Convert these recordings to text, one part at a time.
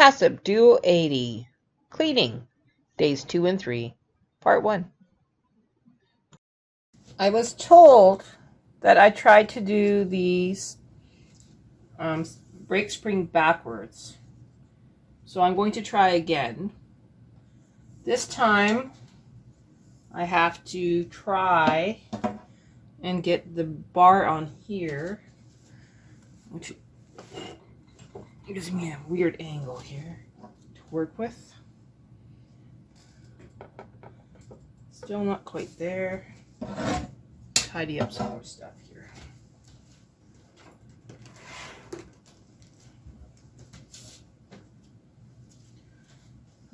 Passap Duo 80 Cleaning Days 2 and 3 Part 1. I was told that I tried to do these brake spring backwards. So I'm going to try again. This time I have to try and get the bar on here, which gives me a weird angle here to work with. Still not quite there. Tidy up some more stuff here.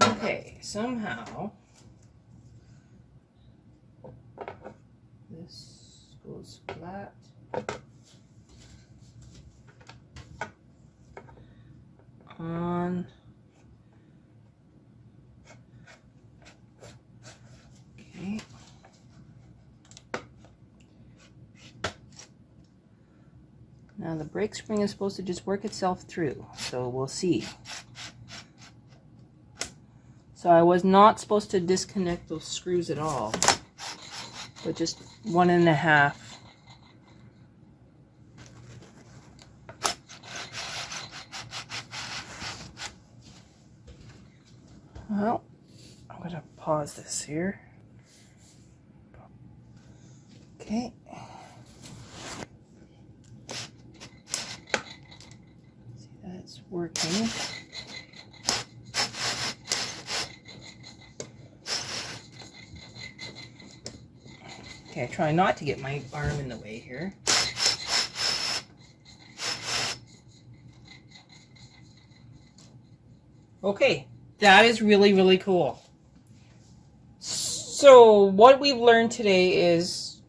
Okay, somehow this goes flat. On. Okay. Now the brake spring is supposed to just work itself through, so we'll see. So I was not supposed to disconnect those screws at all, but just 1.5. Well, I'm going to pause this here. Okay. See that it's working. Okay, try not to get my arm in the way here. Okay, that is really, really cool. So what we've learned today is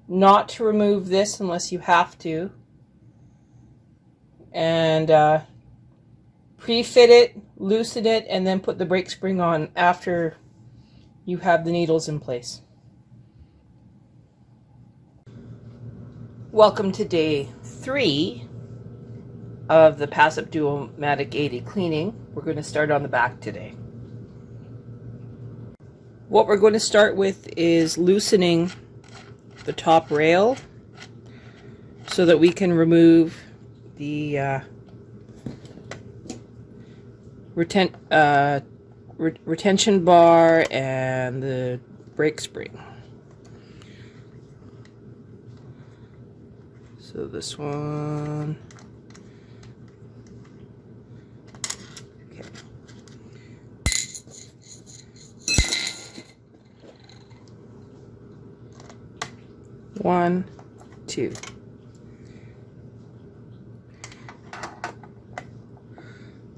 not to remove this unless you have to. And pre-fit it, loosen it, and then put the brake spring on after you have the needles in place. Welcome to day 3 of the Passap Duo-Matic 80 cleaning. We're going to start on the back today. What we're going to start with is loosening the top rail so that we can remove the retention bar and the brake spring. So this one, okay. One, two.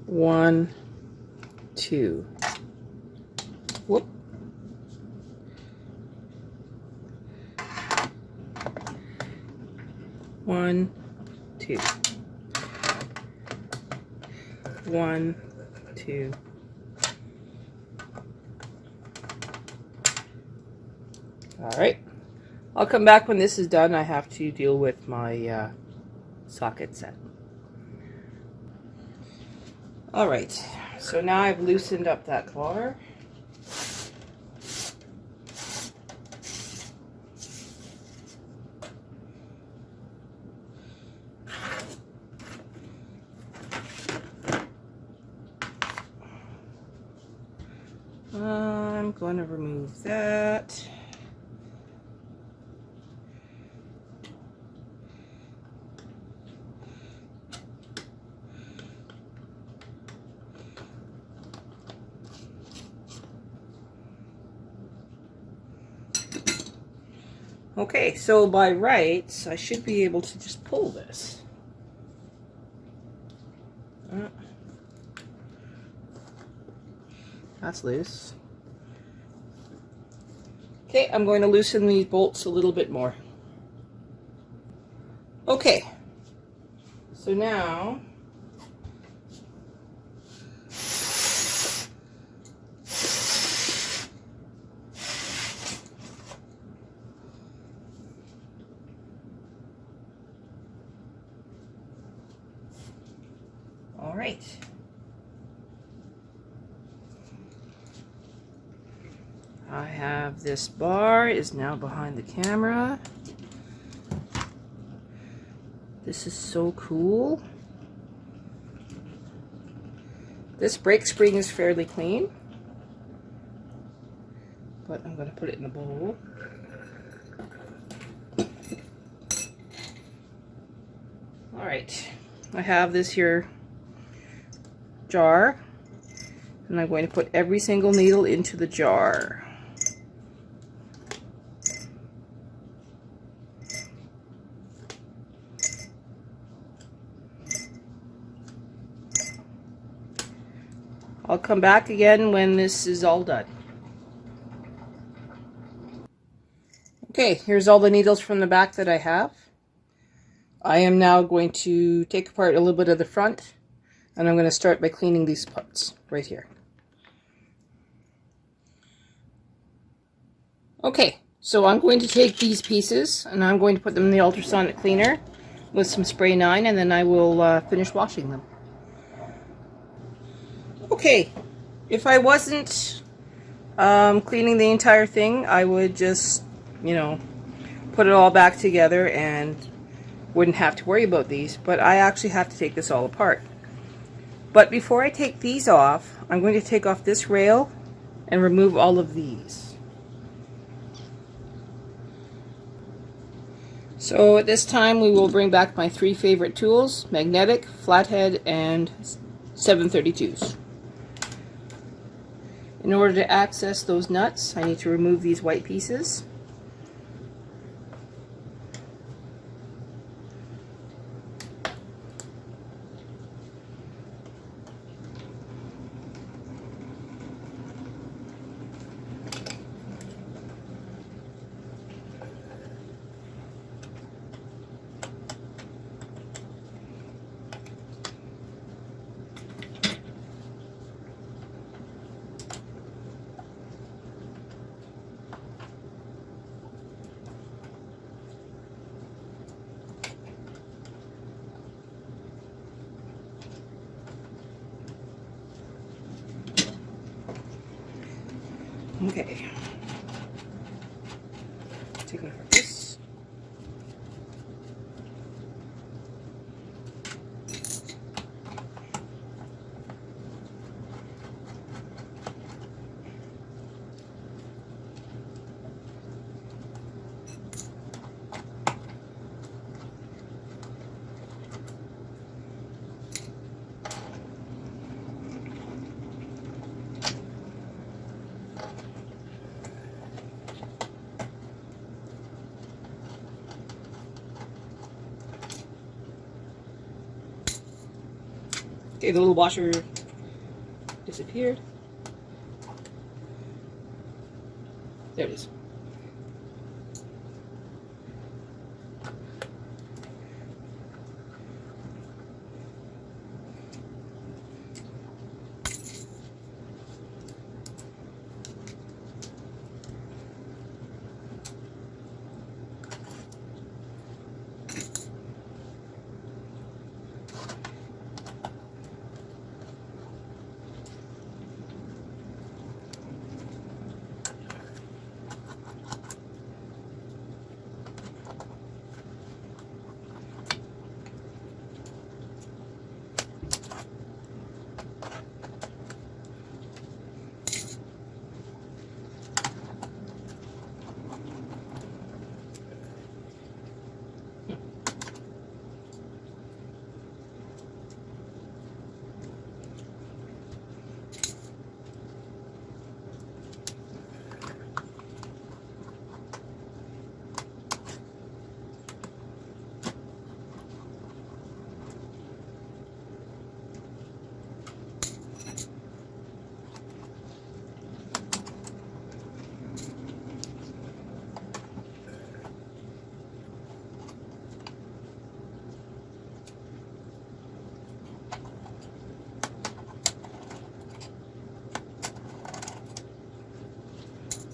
One, two. Whoop. One, two. One, two. All right. I'll come back when this is done. I have to deal with my socket set. All right. So now I've loosened up that bar. I'm going to remove that. Okay, so by rights, I should be able to just pull this. That's loose. Okay, I'm going to loosen these bolts a little bit more. Okay, so now all right. have this bar is now behind the camera. This is so cool. This brake spring is fairly clean, but I'm going to put it in a bowl. Alright, I have this here jar, and I'm going to put every single needle into the jar. I'll come back again when this is all done. Okay, here's all the needles from the back that I have. I am now going to take apart a little bit of the front, and I'm going to start by cleaning these parts right here. Okay, so I'm going to take these pieces and I'm going to put them in the ultrasonic cleaner with some spray 9, and then I will finish washing them. Okay, if I wasn't cleaning the entire thing, I would just, put it all back together and wouldn't have to worry about these, but I actually have to take this all apart. But before I take these off, I'm going to take off this rail and remove all of these. So at this time we will bring back my 3 favorite tools: magnetic, flathead, and 732s. In order to access those nuts, I need to remove these white pieces. Okay. Taking apart this. Okay, the little washer disappeared. There it is.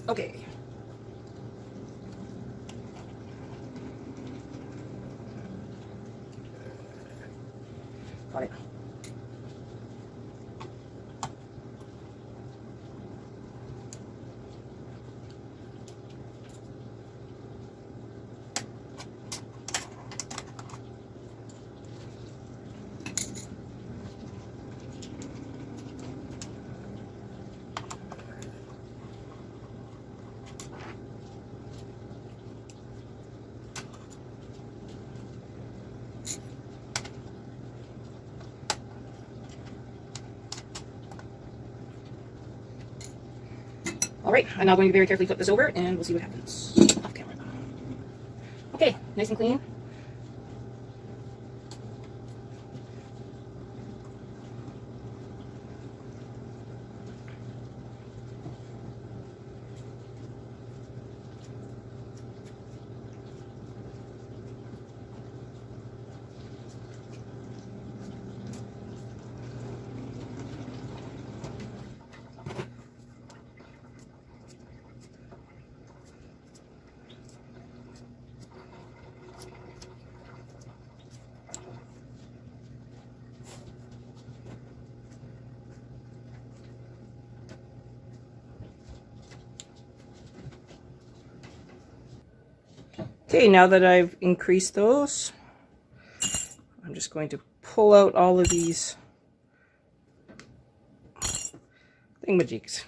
Okay. Got it. All right, I'm now going to very carefully flip this over and we'll see what happens. Off camera. Okay, nice and clean. Okay, now that I've increased those, I'm just going to pull out all of these thingamajigs.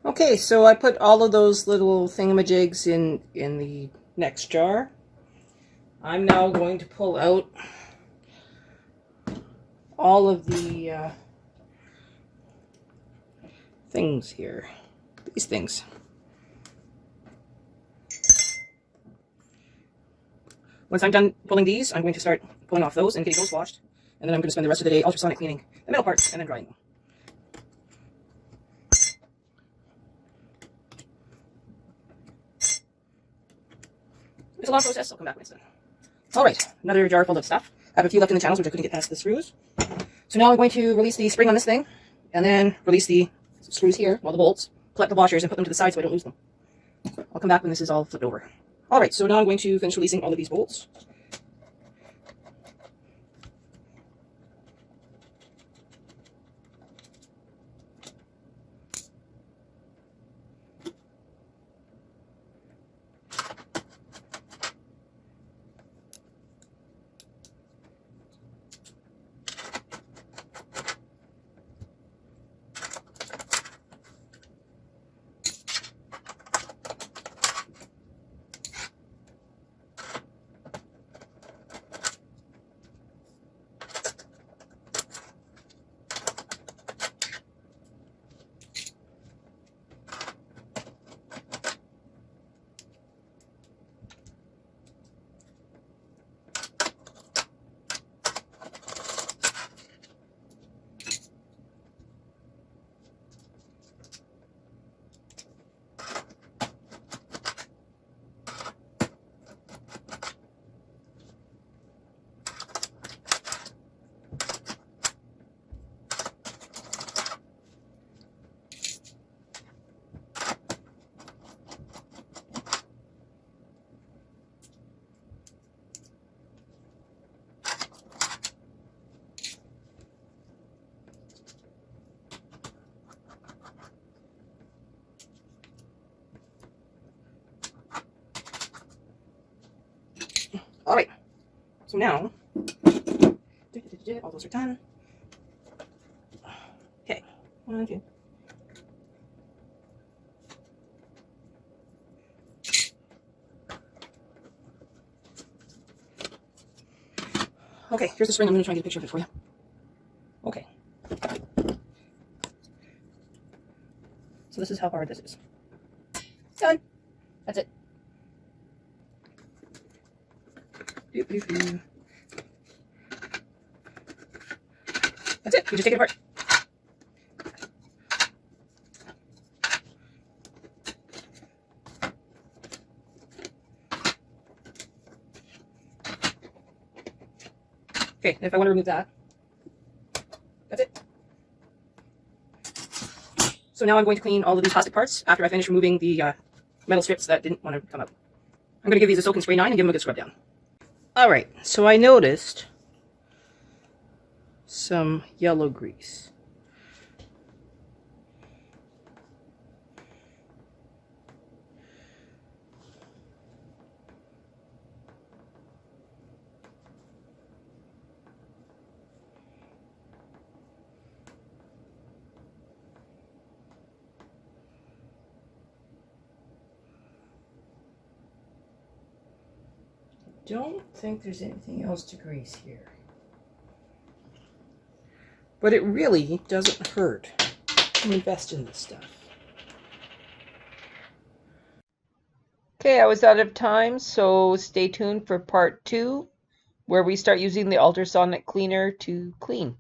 Okay, so I put all of those little thingamajigs in the next jar. I'm now going to pull out all of the things here, these things. Once I'm done pulling these, I'm going to start pulling off those and getting those washed, and then I'm going to spend the rest of the day ultrasonic cleaning the metal parts and then drying them. It's a long process. I'll come back when it's done. Alright, another jar full of stuff. I have a few left in the channels which I couldn't get past the screws. So now I'm going to release the spring on this thing, and then release the screws here, well, the bolts, collect the washers, and put them to the side so I don't lose them. I'll come back when this is all flipped over. Alright, so now I'm going to finish releasing all of these bolts. Alright, so now, all those are done. Okay, 1, 2. Okay, here's the spring. I'm going to try and get a picture of it for you. Okay. So this is how hard this is. Done. That's it. That's it. We just take it apart. Okay, if I want to remove that, that's it. So now I'm going to clean all of these plastic parts after I finish removing the metal strips that didn't want to come out. I'm going to give these a soak and spray 9 and give them a good scrub down. Alright, so I noticed some yellow grease. don't think there's anything else to grease here. But it really doesn't hurt to invest in this stuff. Okay, I was out of time, so stay tuned for part 2, where we start using the ultrasonic cleaner to clean.